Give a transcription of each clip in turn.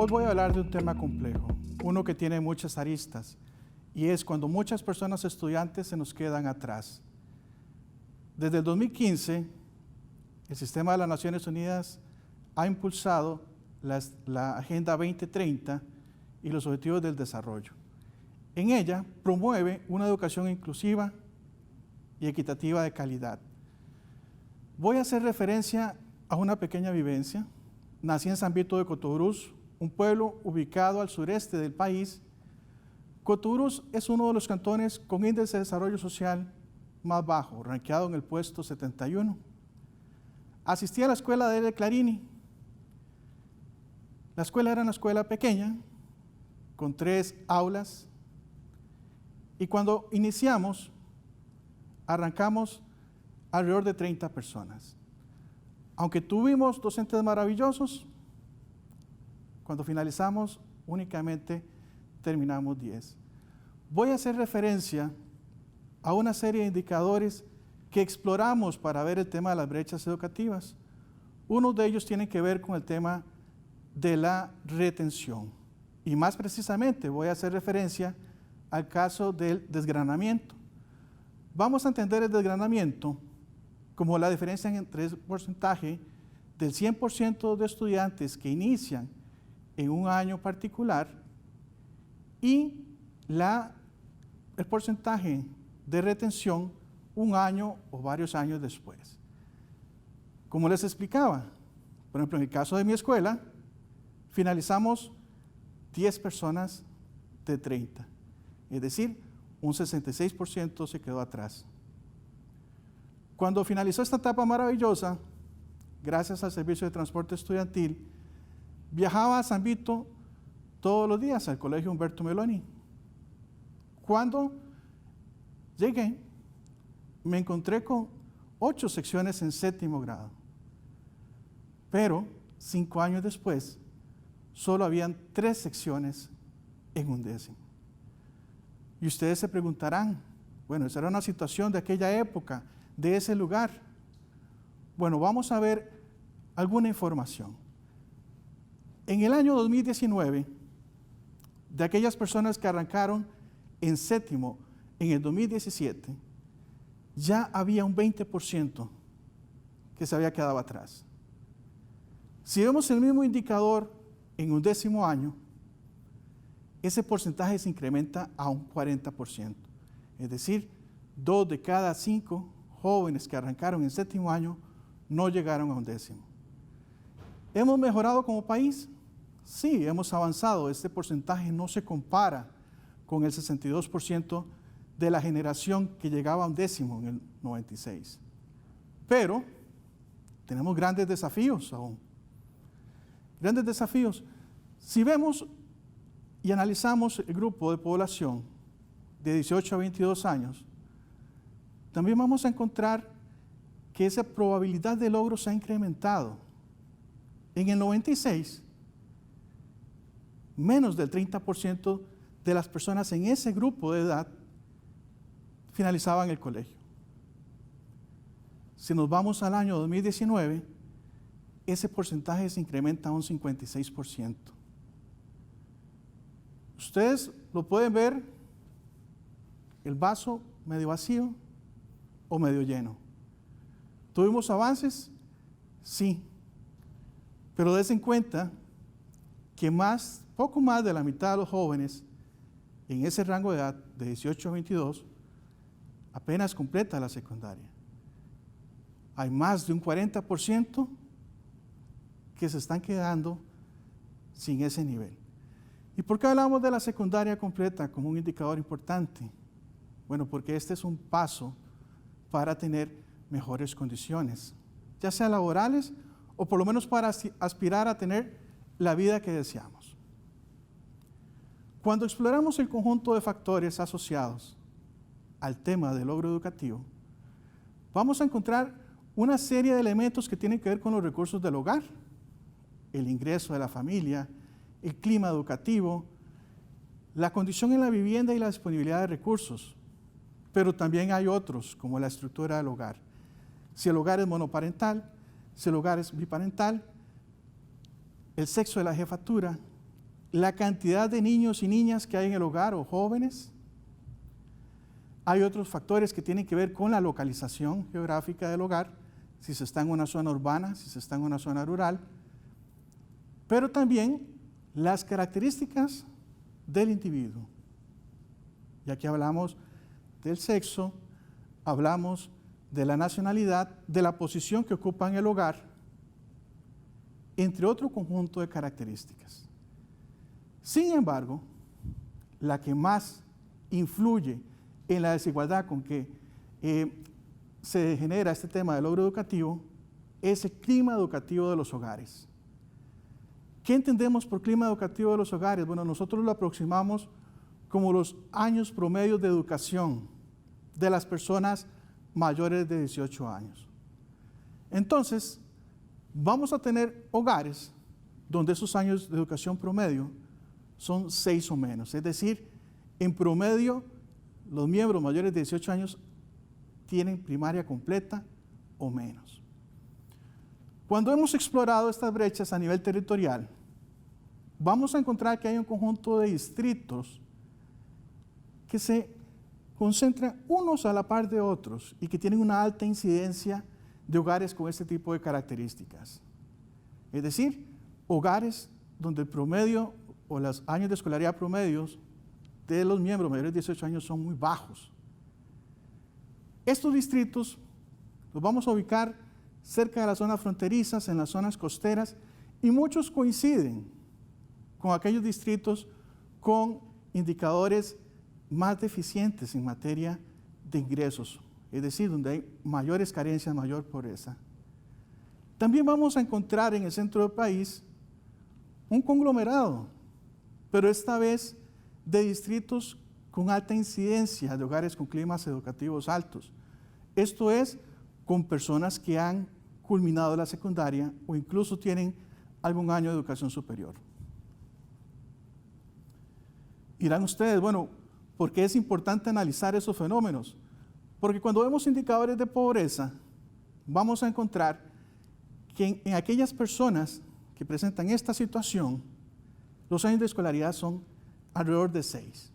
Hoy voy a hablar de un tema complejo, uno que tiene muchas aristas, y es cuando muchas personas estudiantes se nos quedan atrás. Desde el 2015, el Sistema de las Naciones Unidas ha impulsado la Agenda 2030 y los Objetivos del Desarrollo. En ella promueve una educación inclusiva y equitativa de calidad. Voy a hacer referencia a una pequeña vivencia. Nací en San Vito de Cotobruz, un pueblo ubicado al sureste del país. Cotobruz es uno de los cantones con índice de desarrollo social más bajo, rankeado en el puesto 71. Asistí a la escuela de Clarini. La escuela era una escuela pequeña, con 3 aulas, y cuando iniciamos, arrancamos alrededor de 30 personas. Aunque tuvimos docentes maravillosos, cuando finalizamos únicamente terminamos 10. Voy a hacer referencia a una serie de indicadores que exploramos para ver el tema de las brechas educativas. Uno de ellos tiene que ver con el tema de la retención. Y más precisamente voy a hacer referencia al caso del desgranamiento. Vamos a entender el desgranamiento como la diferencia entre el porcentaje del 100% de estudiantes que inician en un año particular y el porcentaje de retención un año o varios años después. Como les explicaba, por ejemplo, en el caso de mi escuela, finalizamos 10 personas de 30, es decir, un 66% se quedó atrás. Cuando finalizó esta etapa maravillosa, gracias al servicio de transporte estudiantil, viajaba a San Vito todos los días al colegio Humberto Meloni. Cuando llegué, me encontré con 8 secciones en 7º grado, pero 5 años después, solo habían 3 secciones en 11º. Y ustedes se preguntarán, bueno, esa era una situación de aquella época, de ese lugar. Bueno, vamos a ver alguna información. En el año 2019, de aquellas personas que arrancaron en 7º en el 2017, ya había un 20% que se había quedado atrás. Si vemos el mismo indicador en 11º año, ese porcentaje se incrementa a un 40%. Es decir, 2 de cada 5 jóvenes que arrancaron en 7º año no llegaron a 11º. ¿Hemos mejorado como país? Sí, hemos avanzado. Este porcentaje no se compara con el 62% de la generación que llegaba a 11º en el 96. Pero tenemos grandes desafíos aún. Grandes desafíos. Si vemos y analizamos el grupo de población de 18 a 22 años, también vamos a encontrar que esa probabilidad de logro se ha incrementado. En el 96, menos del 30% de las personas en ese grupo de edad finalizaban el colegio. Si nos vamos al año 2019, ese porcentaje se incrementa a un 56%. Ustedes lo pueden ver, el vaso medio vacío o medio lleno. ¿Tuvimos avances? Sí. Pero des en cuenta que poco más de la mitad de los jóvenes en ese rango de edad, de 18 a 22, apenas completa la secundaria. Hay más de un 40% que se están quedando sin ese nivel. ¿Y por qué hablamos de la secundaria completa como un indicador importante? Bueno, porque este es un paso para tener mejores condiciones, ya sea laborales o por lo menos para aspirar a tener la vida que deseamos. Cuando exploramos el conjunto de factores asociados al tema del logro educativo, vamos a encontrar una serie de elementos que tienen que ver con los recursos del hogar, el ingreso de la familia, el clima educativo, la condición en la vivienda y la disponibilidad de recursos. Pero también hay otros, como la estructura del hogar. Si el hogar es monoparental, si el hogar es biparental, el sexo de la jefatura, la cantidad de niños y niñas que hay en el hogar o jóvenes. Hay otros factores que tienen que ver con la localización geográfica del hogar, si se está en una zona urbana, si se está en una zona rural, pero también las características del individuo. Y aquí hablamos del sexo, hablamos de la nacionalidad, de la posición que ocupa en el hogar, entre otro conjunto de características. Sin embargo, la que más influye en la desigualdad con que se genera este tema del logro educativo es el clima educativo de los hogares. ¿Qué entendemos por clima educativo de los hogares? Bueno, nosotros lo aproximamos como los años promedios de educación de las personas mayores de 18 años. Entonces, vamos a tener hogares donde esos años de educación promedio son 6 o menos. Es decir, en promedio, los miembros mayores de 18 años tienen primaria completa o menos. Cuando hemos explorado estas brechas a nivel territorial, vamos a encontrar que hay un conjunto de distritos que se concentran unos a la par de otros y que tienen una alta incidencia de hogares con este tipo de características. Es decir, hogares donde el promedio o los años de escolaridad promedios de los miembros mayores de 18 años son muy bajos. Estos distritos los vamos a ubicar cerca de las zonas fronterizas, en las zonas costeras, y muchos coinciden con aquellos distritos con indicadores más deficientes en materia de ingresos, es decir, donde hay mayores carencias, mayor pobreza. También vamos a encontrar en el centro del país un conglomerado, pero esta vez de distritos con alta incidencia de hogares con climas educativos altos. Esto es, con personas que han culminado la secundaria o incluso tienen algún año de educación superior. Dirán ustedes, bueno, ¿por qué es importante analizar esos fenómenos? Porque cuando vemos indicadores de pobreza, vamos a encontrar que en aquellas personas que presentan esta situación, los años de escolaridad son alrededor de 6.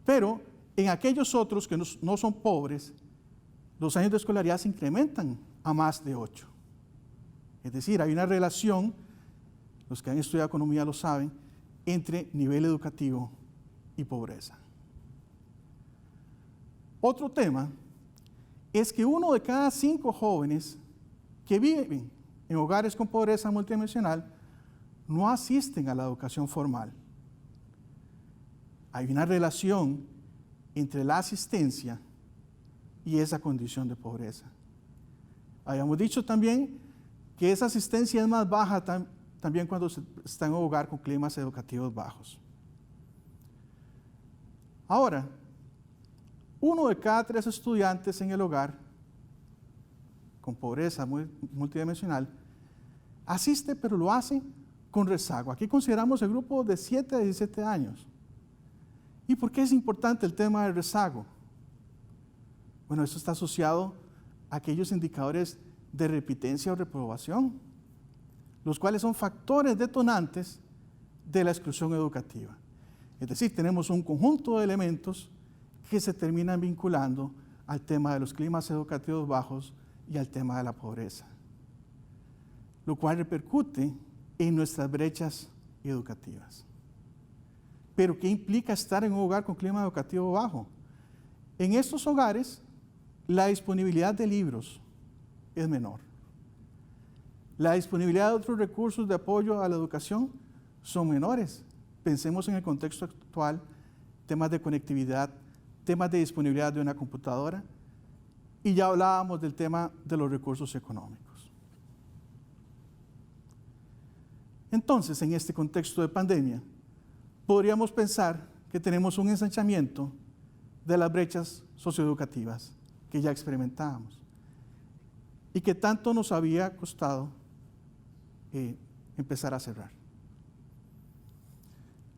Pero en aquellos otros que no son pobres, los años de escolaridad se incrementan a más de 8. Es decir, hay una relación, los que han estudiado economía lo saben, entre nivel educativo y pobreza. Otro tema es que 1 de cada 5 jóvenes que viven en hogares con pobreza multidimensional no asisten a la educación formal. Hay una relación entre la asistencia y esa condición de pobreza. Habíamos dicho también que esa asistencia es más baja también cuando se está en un hogar con climas educativos bajos. Ahora, 1 de cada 3 estudiantes en el hogar con pobreza multidimensional asiste, pero lo hace con rezago. Aquí consideramos el grupo de 7 a 17 años. ¿Y por qué es importante el tema del rezago? Bueno, esto está asociado a aquellos indicadores de repitencia o reprobación, los cuales son factores detonantes de la exclusión educativa. Es decir, tenemos un conjunto de elementos que se terminan vinculando al tema de los climas educativos bajos y al tema de la pobreza, lo cual repercute en nuestras brechas educativas. Pero ¿qué implica estar en un hogar con clima educativo bajo? En estos hogares, la disponibilidad de libros es menor. La disponibilidad de otros recursos de apoyo a la educación son menores. Pensemos en el contexto actual, temas de conectividad, temas de disponibilidad de una computadora, y ya hablábamos del tema de los recursos económicos. Entonces, en este contexto de pandemia, podríamos pensar que tenemos un ensanchamiento de las brechas socioeducativas que ya experimentábamos y que tanto nos había costado empezar a cerrar.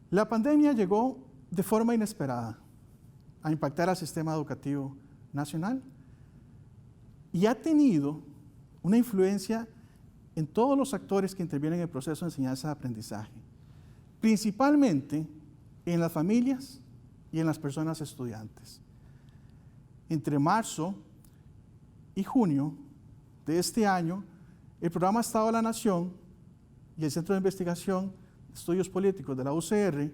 La pandemia llegó de forma inesperada a impactar al sistema educativo nacional y ha tenido una influencia en todos los actores que intervienen en el proceso de enseñanza y aprendizaje. principalmente en las familias y en las personas estudiantes. Entre marzo y junio de este año, el Programa Estado de la Nación y el Centro de Investigación de Estudios Políticos de la UCR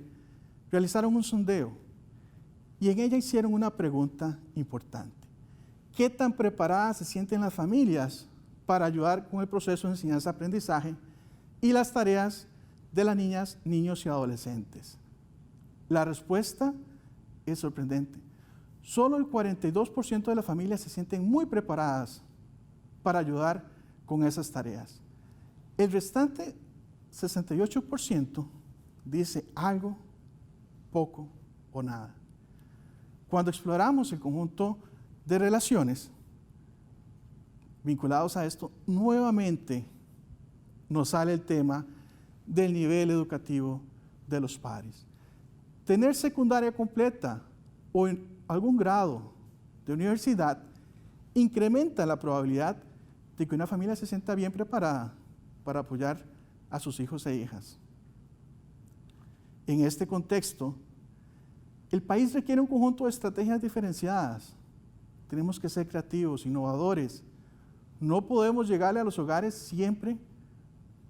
realizaron un sondeo y en ella hicieron una pregunta importante. ¿Qué tan preparadas se sienten las familias para ayudar con el proceso de enseñanza-aprendizaje y las tareas de las niñas, niños y adolescentes? La respuesta es sorprendente. Solo el 42% de las familias se sienten muy preparadas para ayudar con esas tareas. El restante 68% dice algo, poco o nada. Cuando exploramos el conjunto de relaciones vinculados a esto, nuevamente nos sale el tema del nivel educativo de los padres. Tener secundaria completa o en algún grado de universidad incrementa la probabilidad de que una familia se sienta bien preparada para apoyar a sus hijos e hijas. En este contexto, el país requiere un conjunto de estrategias diferenciadas. Tenemos que ser creativos, innovadores. No podemos llegarle a los hogares siempre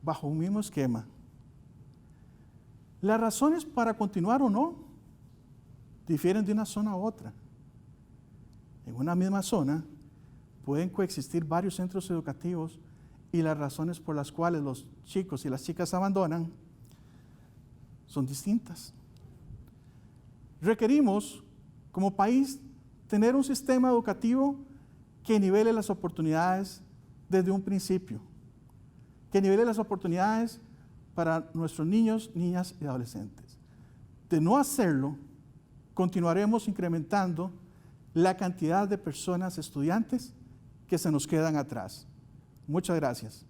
bajo un mismo esquema. Las razones para continuar o no difieren de una zona a otra. En una misma zona pueden coexistir varios centros educativos y las razones por las cuales los chicos y las chicas abandonan son distintas. Requerimos, como país, tener un sistema educativo que nivele las oportunidades desde un principio, que nivele las oportunidades para nuestros niños, niñas y adolescentes. De no hacerlo, continuaremos incrementando la cantidad de personas estudiantes que se nos quedan atrás. Muchas gracias.